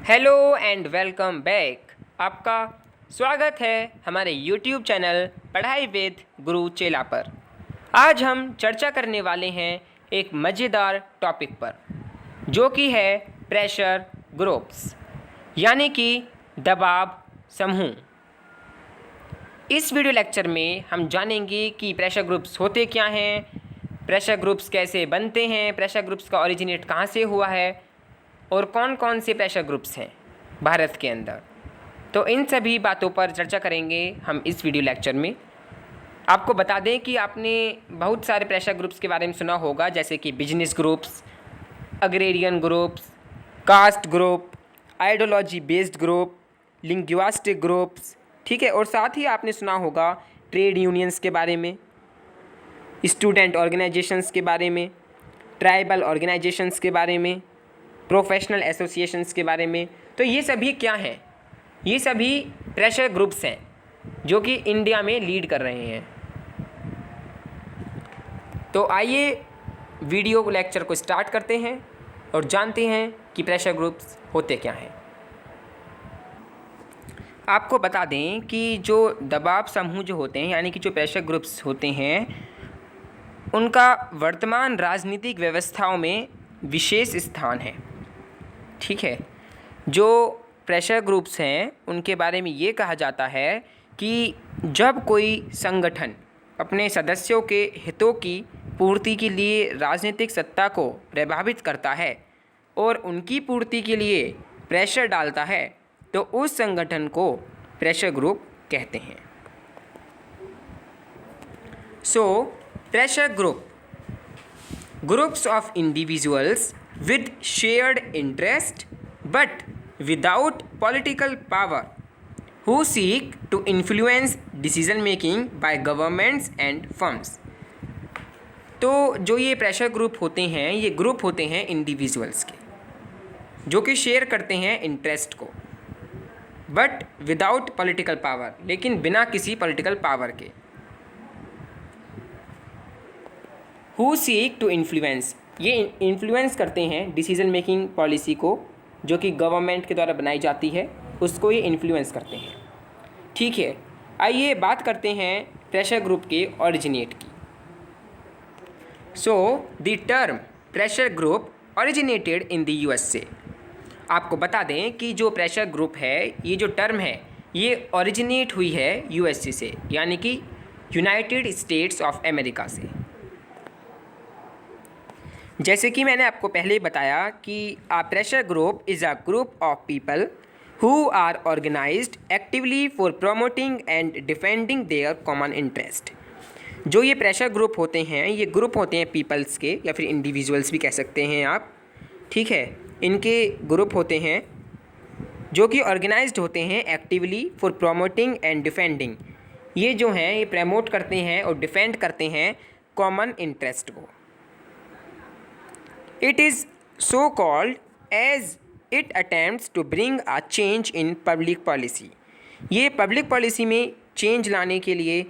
Hello and welcome back. आपका स्वागत है हमारे YouTube चैनल पढ़ाई विद गुरु चेला पर। आज हम चर्चा करने वाले हैं एक मज़ेदार टॉपिक पर, जो कि है प्रेशर ग्रुप्स यानी कि दबाव समूह। इस वीडियो लेक्चर में हम जानेंगे कि प्रेशर ग्रुप्स होते क्या हैं, प्रेशर ग्रुप्स कैसे बनते हैं, प्रेशर ग्रुप्स का ओरिजिनेट कहाँ से हुआ है और कौन कौन से प्रेशर ग्रुप्स हैं भारत के अंदर। तो इन सभी बातों पर चर्चा करेंगे हम इस वीडियो लेक्चर में। आपको बता दें कि आपने बहुत सारे प्रेशर ग्रुप्स के बारे में सुना होगा, जैसे कि business groups, agrarian groups, caste group, ideology based group, linguistic groups, ठीक है। और साथ ही आपने सुना होगा ट्रेड यूनियंस के बारे में, स्टूडेंट ऑर्गेनाइजेशंस के बारे में, ट्राइबल ऑर्गेनाइजेशंस के बारे में, प्रोफेशनल एसोसिएशंस के बारे में। तो ये सभी क्या हैं? ये सभी प्रेशर ग्रुप्स हैं जो कि इंडिया में लीड कर रहे हैं। तो आइए वीडियो लेक्चर को स्टार्ट करते हैं और जानते हैं कि प्रेशर ग्रुप्स होते क्या हैं। आपको बता दें कि जो दबाव समूह जो होते हैं यानी कि जो प्रेशर ग्रुप्स होते हैं, उनका वर्तमान राजनीतिक व्यवस्थाओं में विशेष स्थान है, ठीक है। जो प्रेशर ग्रुप्स हैं उनके बारे में ये कहा जाता है कि जब कोई संगठन अपने सदस्यों के हितों की पूर्ति के लिए राजनीतिक सत्ता को प्रभावित करता है और उनकी पूर्ति के लिए प्रेशर डालता है, तो उस संगठन को प्रेशर ग्रुप कहते हैं। Pressure groups of individuals with shared interest but without political power who seek to influence decision making by governments and firms। तो जो ये प्रेशर ग्रुप होते हैं, ये ग्रुप होते हैं इंडिविजुअल्स के जो कि शेयर करते हैं इंटरेस्ट को, बट विदाउट पॉलिटिकल पावर, लेकिन बिना किसी पॉलिटिकल पावर के। हु सीक टू इन्फ्लुएंस, ये इन्फ्लुएंस करते हैं डिसीजन मेकिंग पॉलिसी को जो कि गवर्नमेंट के द्वारा बनाई जाती है, उसको ये इन्फ्लुएंस करते हैं, ठीक है। आइए बात करते हैं प्रेशर ग्रुप के ओरिजिनेट की। The term pressure group originated in the USA। आपको बता दें कि जो प्रेशर ग्रुप है, ये जो टर्म है, ये ओरिजिनेट हुई है USA से, यानी कि यूनाइटेड स्टेट्स ऑफ अमेरिका से। जैसे कि मैंने आपको पहले ही बताया कि a pressure group is a group of people who are organised actively for promoting and defending their common interest. जो ये प्रेशर ग्रुप होते हैं, ये ग्रुप होते हैं पीपल्स के, या फिर इंडिविजुअल्स भी कह सकते हैं आप, ठीक है। इनके ग्रुप होते हैं जो कि ऑर्गेनाइज्ड होते हैं actively for promoting and defending. ये जो हैं ये प्रमोट करते हैं और डिफेंड करते हैं कॉमन इंटरेस्ट को। It is so called as it attempts to bring a change in public policy। ये पब्लिक पॉलिसी में चेंज लाने के लिए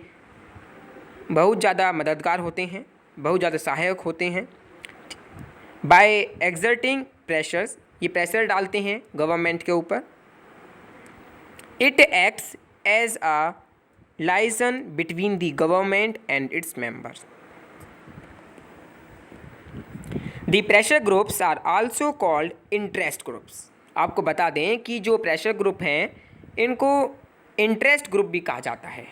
बहुत ज़्यादा मददगार होते हैं, बहुत ज़्यादा सहायक होते हैं। बाय एक्सर्टिंग प्रेशर्स, ये प्रेशर डालते हैं गवर्नमेंट के ऊपर। It acts as a liaison between the government and its members. The pressure groups are also called interest groups. आपको बता दें कि जो प्रेशर ग्रुप हैं, इनको इंटरेस्ट ग्रुप भी कहा जाता है।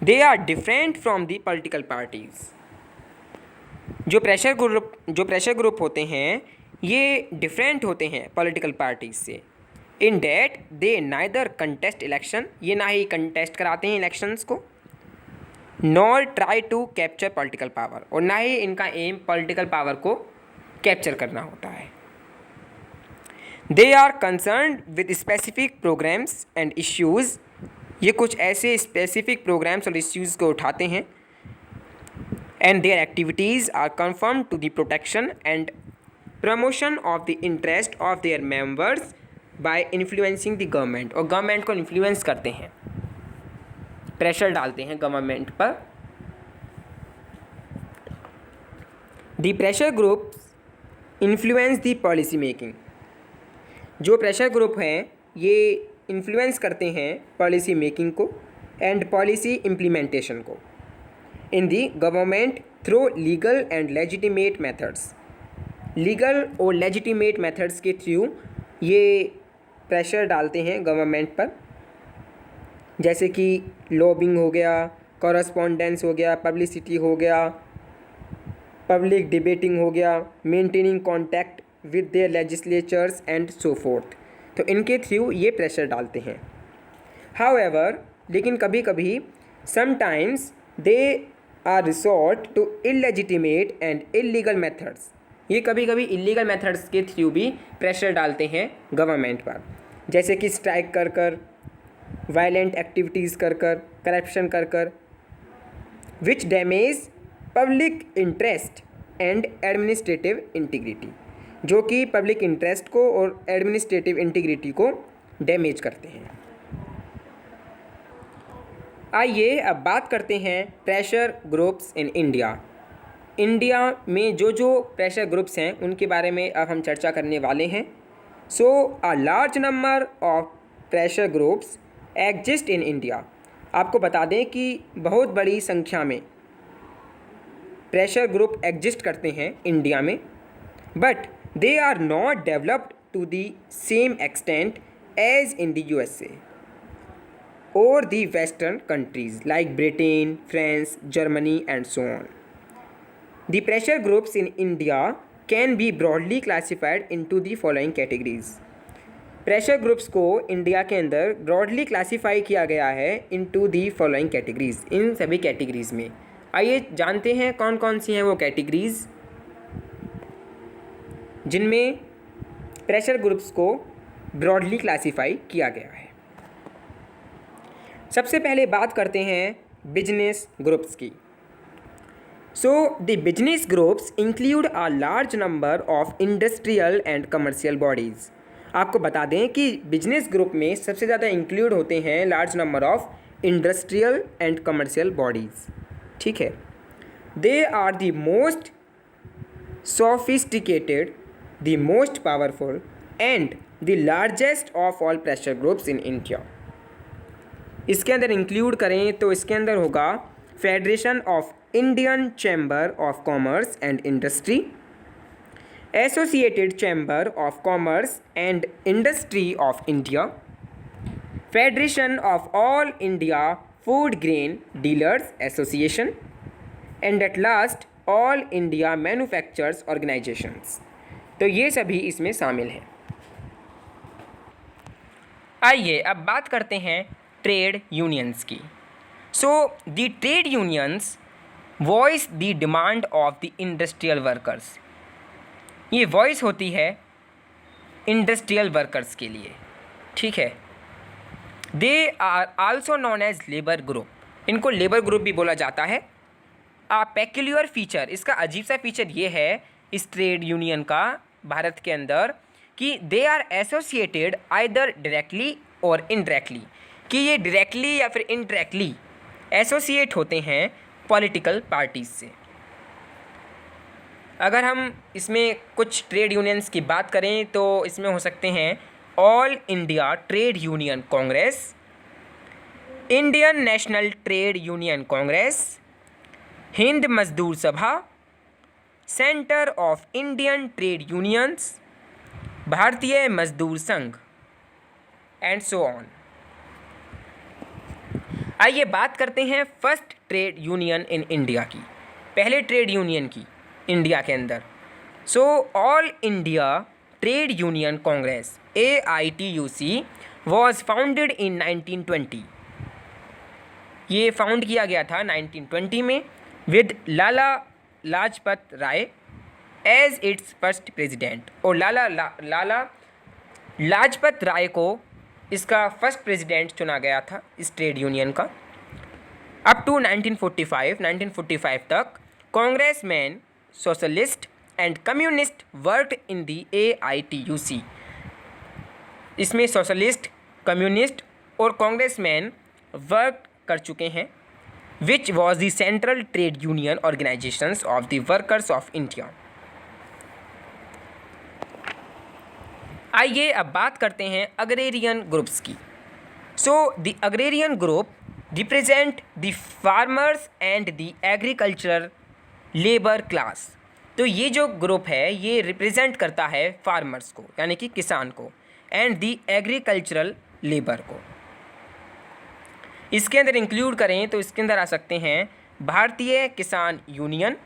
They are different from the political parties. जो प्रेशर ग्रुप होते हैं, ये डिफरेंट होते हैं पॉलिटिकल पार्टीज से। In that they neither contest election, ये ना ही कंटेस्ट कराते हैं इलेक्शंस को, nor try to capture political power, और ना ही इनका एम पॉलिटिकल पावर को कैप्चर करना होता है। They are concerned with specific programmes and issues, ये कुछ ऐसे स्पेसिफिक प्रोग्राम्स और इश्यूज़ को उठाते हैं। And their activities are confirm to the protection and promotion of the interest of their members by influencing the government, और government को influence करते हैं, प्रेशर डालते हैं गवर्नमेंट पर। The pressure groups influence the policy making. जो pressure group हैं ये इन्फ्लुएंस करते हैं पॉलिसी मेकिंग को एंड पॉलिसी इम्प्लीमेंटेशन को in the government through legal and legitimate methods. Legal और लेजिटिमेट मेथड्स के थ्रू ये प्रेशर डालते हैं गवर्नमेंट पर, जैसे कि लॉबिंग हो गया, कॉरस्पॉन्डेंस हो गया, पब्लिसिटी हो गया, पब्लिक डिबेटिंग हो गया, maintaining contact with their legislatures and so fourth. तो इनके थ्रू ये प्रेशर डालते हैं। हाउएवर, लेकिन कभी कभी sometimes they are resort to illegitimate and illegal methods. ये कभी कभी इलीगल मेथड्स के थ्रू भी प्रेशर डालते हैं गवर्नमेंट पर, जैसे कि स्ट्राइक कर कर, वायलेंट एक्टिविटीज़ कर कर, करप्शन कर कर, which damage public interest and administrative integrity, जो कि पब्लिक इंटरेस्ट को और एडमिनिस्ट्रेटिव इंटीग्रिटी को डैमेज करते हैं। आइए अब बात करते हैं pressure groups in India. India में जो प्रेशर ग्रुप्स हैं उनके बारे में अब हम चर्चा करने वाले हैं। So a large number of pressure groups exist in India. आपको बता दें कि बहुत बड़ी संख्या में प्रेशर ग्रुप एग्जिस्ट करते हैं इंडिया में, but they are not developed to the same extent as in the USA और the western countries like Britain, France, Germany and so on. The pressure groups in India can be broadly classified into the following categories. Pressure groups को India के अंदर broadly classify किया गया है into the following categories. इन सभी categories में आइए जानते हैं कौन कौन सी हैं वो कैटेगरीज जिनमें प्रेशर ग्रुप्स को ब्रॉडली क्लासीफाई किया गया है। सबसे पहले बात करते हैं बिजनेस ग्रुप्स की। So the business groups include a large number of industrial and commercial bodies. आपको बता दें कि बिजनेस ग्रुप में सबसे ज़्यादा इंक्लूड होते हैं large number of industrial and commercial bodies. ठीक है, they are the most sophisticated, the most powerful and the largest of all pressure groups in India. इसके अंदर इंक्लूड करें तो इसके अंदर होगा federation of Indian chamber of commerce and industry, associated chamber of commerce and industry of India, federation of all India food grain dealers association and at last all India manufacturers organisations. तो ये सभी इसमें शामिल हैं। आइए अब बात करते हैं ट्रेड यूनियंस की। So the trade unions voice the demand of the industrial workers. ये वॉइस होती है इंडस्ट्रियल वर्कर्स के लिए। ठीक है, they are also known as labour group. इनको लेबर ग्रुप भी बोला जाता है। आ पेक्यूलियर फीचर, इसका अजीब सा फीचर ये है इस ट्रेड यूनियन का भारत के अंदर कि they are associated either directly और इनडायरेक्टली, कि ये डायरेक्टली या फिर इनडायरेक्टली एसोसिएट होते हैं पॉलिटिकल पार्टीज से। अगर हम इसमें कुछ ट्रेड यूनियंस की बात करें तो इसमें हो सकते हैं all India trade union Congress, Indian national trade union Congress, Hind मजदूर सभा, centre of Indian trade unions, भारतीय मजदूर संघ एंड सो ऑन। आइए बात करते हैं first trade union in India की, पहले ट्रेड यूनियन की इंडिया के अंदर। So all India trade union congress AITUC was founded in 1920। ये फाउंड किया गया था 1920 में with Lala Lajpat Rai as its first president. और लाला लाजपत राय को इसका फर्स्ट प्रेसिडेंट चुना गया था इस ट्रेड यूनियन का। अप टू 1945 तक congressman, socialist and communist worked in the AITUC। इसमें सोशलिस्ट, कम्युनिस्ट और कांग्रेसमैन वर्क कर चुके हैं, which was the central trade union organisations of the workers of India. आइए अब बात करते हैं अग्रेरियन ग्रुप्स की। So the agrarian group represent the farmers and the agricultural labour class. तो ये जो ग्रुप है ये रिप्रेजेंट करता है फार्मर्स को यानी कि किसान को एंड द एग्रीकल्चरल लेबर को। इसके अंदर इंक्लूड करें तो इसके अंदर आ सकते हैं भारतीय किसान यूनियन,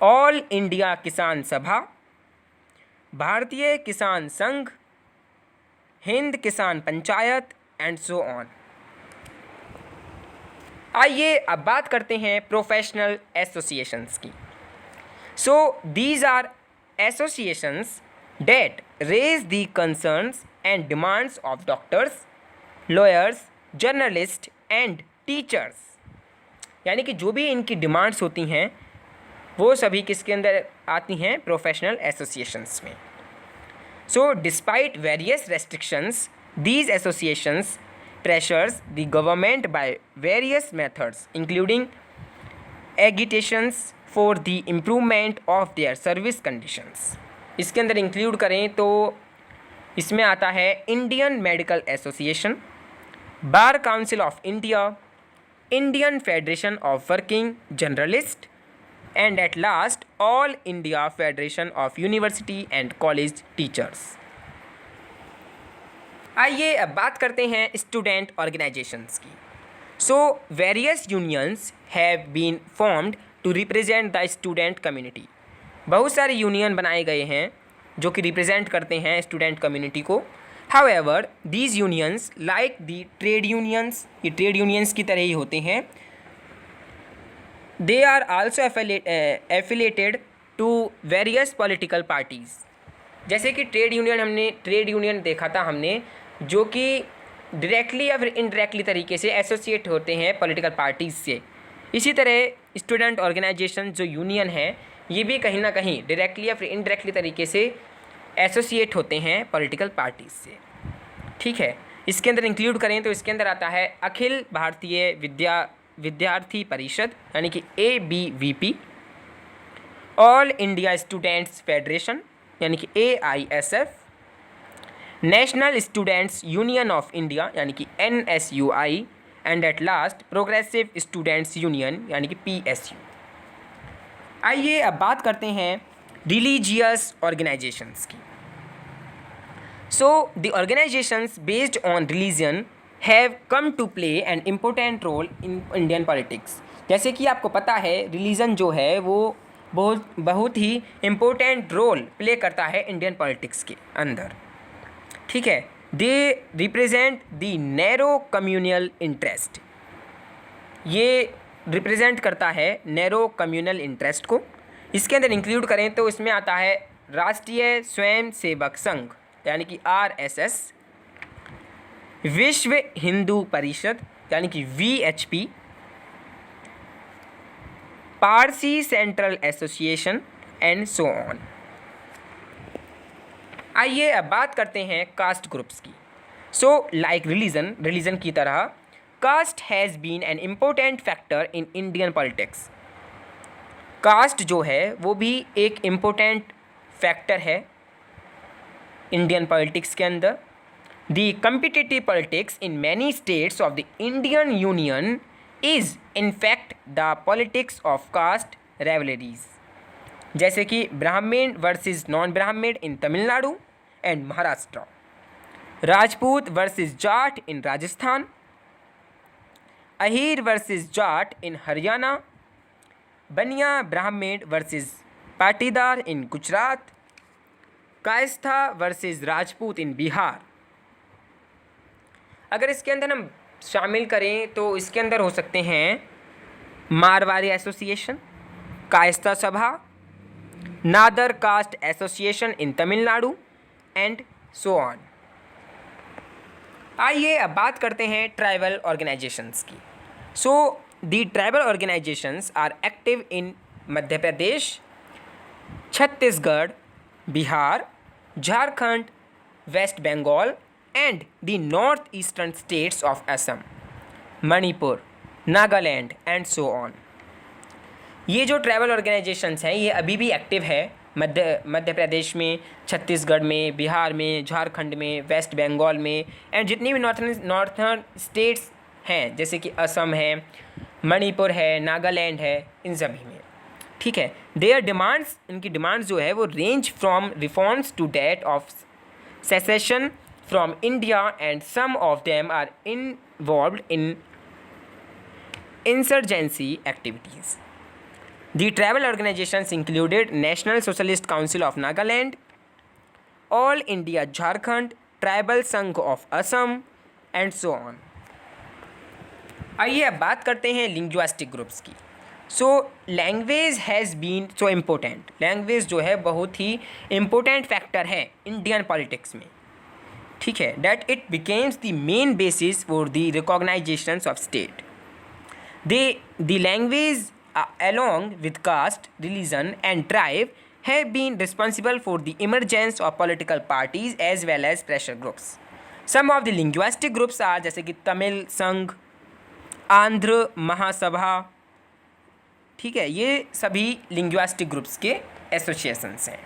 ऑल इंडिया किसान सभा, भारतीय किसान संघ, हिंद किसान पंचायत एंड सो ऑन। आइए अब बात करते हैं प्रोफेशनल एसोसिएशंस की। So these are associations that raise the concerns and demands of doctors, lawyers, journalist and teachers. यानी कि जो भी इनकी डिमांड्स होती हैं वो सभी किसके अंदर आती हैं? प्रोफेशनल एसोसिएशंस में। So despite various restrictions these associations pressures the government by various methods including agitations for the improvement of their service conditions। इसके अंदर इंक्लूड करें तो इसमें आता है Indian medical association, bar council of India, Indian federation of working journalist and at last all India federation of university and college teachers. आइए अब बात करते हैं स्टूडेंट ऑर्गेनाइजेशंस की। So various unions have been formed to represent the student community. बहुत सारे union बनाए गए हैं जो कि रिप्रेजेंट करते हैं स्टूडेंट कम्युनिटी को। However these unions like the trade unions, ये ट्रेड यूनियंस की तरह ही होते हैं। They are also affiliated to various political parties. जैसे कि ट्रेड यूनियन देखा था हमने जो कि डायरेक्टली या फिर इनडायरेक्टली तरीके से एसोसिएट होते हैं पॉलिटिकल पार्टीज़ से। इसी तरह स्टूडेंट ऑर्गेनाइजेशन जो यूनियन है ये भी कहीं ना कहीं डायरेक्टली या फिर इनडायरेक्टली तरीके से एसोसिएट होते हैं पॉलिटिकल पार्टीज़ से। ठीक है, इसके अंदर इंक्लूड करें तो इसके अंदर आता है अखिल भारतीय विद्यार्थी परिषद यानी कि ABVP, all India students federation यानी कि AISF, national students union of India यानी कि NSUI and at last progressive students union यानी कि PSU। आइए अब बात करते हैं रिलीजियस ऑर्गेनाइजेशंस की। So the organisations based on religion have come to play an important role in Indian politics. जैसे कि आपको पता है रिलीजन जो है वो बहुत ही इम्पोर्टेंट रोल प्ले करता है इंडियन पॉलिटिक्स के अंदर। ठीक है, they represent the narrow communal interest. ये रिप्रेजेंट करता है नैरो कम्युनल इंटरेस्ट को। इसके अंदर इंक्लूड करें तो इसमें आता है राष्ट्रीय स्वयं सेवक संघ यानी कि RSS, विश्व हिंदू परिषद यानी कि VHP, Parsi central association and so on. आइए अब बात करते हैं कास्ट ग्रुप्स की। सो लाइक रिलीजन की तरह caste has been an important factor in Indian politics. Caste जो है वो भी एक इम्पोर्टेंट फैक्टर है इंडियन पॉलिटिक्स के अंदर। The competitive politics in many states of the Indian union is in fact the politics of caste rivalries, जैसे कि ब्राह्मण versus non Brahmin in Tamil Nadu and Maharashtra, Rajput versus Jat in Rajasthan, Ahir versus Jat in Haryana, Baniya Brahmin versus Patidar in Gujarat, Kayastha versus Rajput in Bihar. अगर इसके अंदर हम शामिल करें तो इसके अंदर हो सकते हैं Marwari association, Kayastha Sabha, Nadar caste association in Tamil Nadu and so on. आइए अब बात करते हैं ट्राइबल ऑर्गेनाइजेशंस की। So the tribal organisations are active in Madhya Pradesh, Chhattisgarh, Bihar, Jharkhand, west Bengal and the northeastern states of Assam, Manipur, Nagaland and so on। ये जो ट्राइबल ऑर्गेनाइजेशंस हैं ये अभी भी एक्टिव है मध्य प्रदेश में, छत्तीसगढ़ में, बिहार में, झारखंड में, वेस्ट बंगाल में, एंड जितनी भी नॉर्थर्न स्टेट्स हैं जैसे कि असम है, मणिपुर है, नागालैंड है, इन सभी में। ठीक है, देयर डिमांड्स, इनकी डिमांड्स जो है वो range from reforms to that of secession from India, and some of them are involved in insurgency activities. The tribal organizations included National Socialist Council of Nagaland, All India Jharkhand, Tribal Sangh of Assam, and so on. आइए अब बात करते हैं linguistic groups की। So language has been so important, language जो है बहुत ही इम्पोर्टेंट फैक्टर है इंडियन पॉलिटिक्स में। ठीक है, that it becomes the main basis for the recognisations of state. The language along with caste, religion and tribe have been responsible for the emergence of political parties as well as pressure groups. Some of the linguistic groups are जैसे कि तमिल संघ, आंध्र महासभा। ठीक है, ये सभी linguistic groups के associations हैं।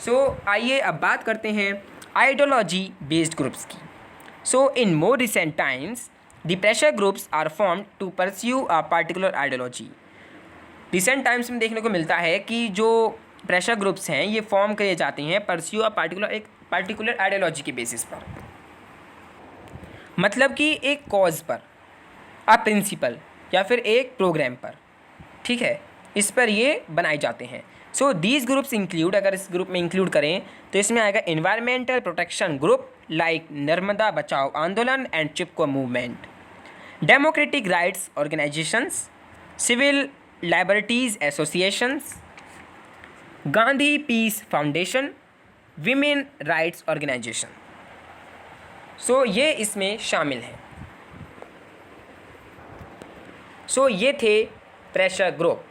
सो आइए अब बात करते हैं आइडियोलॉजी बेस्ड ग्रुप्स की। So in more recent times the pressure groups are formed to pursue a particular ideology. Recent times में देखने को मिलता है कि जो प्रेशर ग्रुप्स हैं ये फॉर्म किए जाते हैं परस्यू अ एक पार्टिकुलर आइडियोलॉजी के बेसिस पर, मतलब कि एक कॉज पर, अ प्रिंसिपल या फिर एक प्रोग्राम पर। ठीक है, इस पर ये बनाए जाते हैं। सो दीज ग्रुप्स इंक्लूड, अगर इस ग्रुप में इंक्लूड करें तो इसमें आएगा environmental protection group like Narmada Bachao Andolan and Chipko movement, democratic rights organisations, civil liberties associations, Gandhi peace foundation, women rights organisation. सो ये इसमें शामिल हैं। सो ये थे प्रेशर ग्रुप।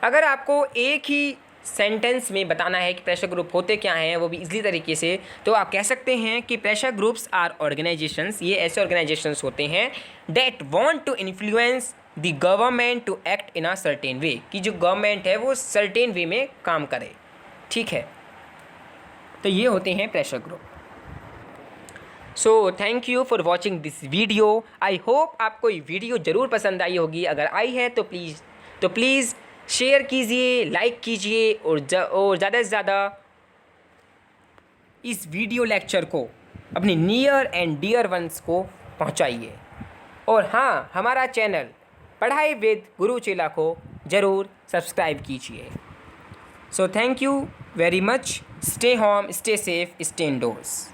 अगर आपको एक ही सेंटेंस में बताना है कि प्रेशर ग्रुप होते क्या हैं वो भी इजली तरीके से, तो आप कह सकते हैं कि प्रेशर ग्रुप्स आर ऑर्गेनाइजेशंस, ये ऐसे ऑर्गेनाइजेशंस होते हैं that want to influence the government to act in a certain way, कि जो गवर्नमेंट है वो सर्टेन वे में काम करे। ठीक है, तो ये होते हैं pressure group. So thank you for watching this video. I hope आपको ये वीडियो ज़रूर पसंद आई होगी। अगर आई है तो प्लीज़ शेयर कीजिए, लाइक कीजिए और ज़्यादा से ज़्यादा इस वीडियो लेक्चर को अपने नियर एंड डियर वंस को पहुंचाइए। और हाँ, हमारा चैनल पढ़ाई विद गुरु चेला को ज़रूर सब्सक्राइब कीजिए। So thank you very much. Stay home, stay safe, stay endorse.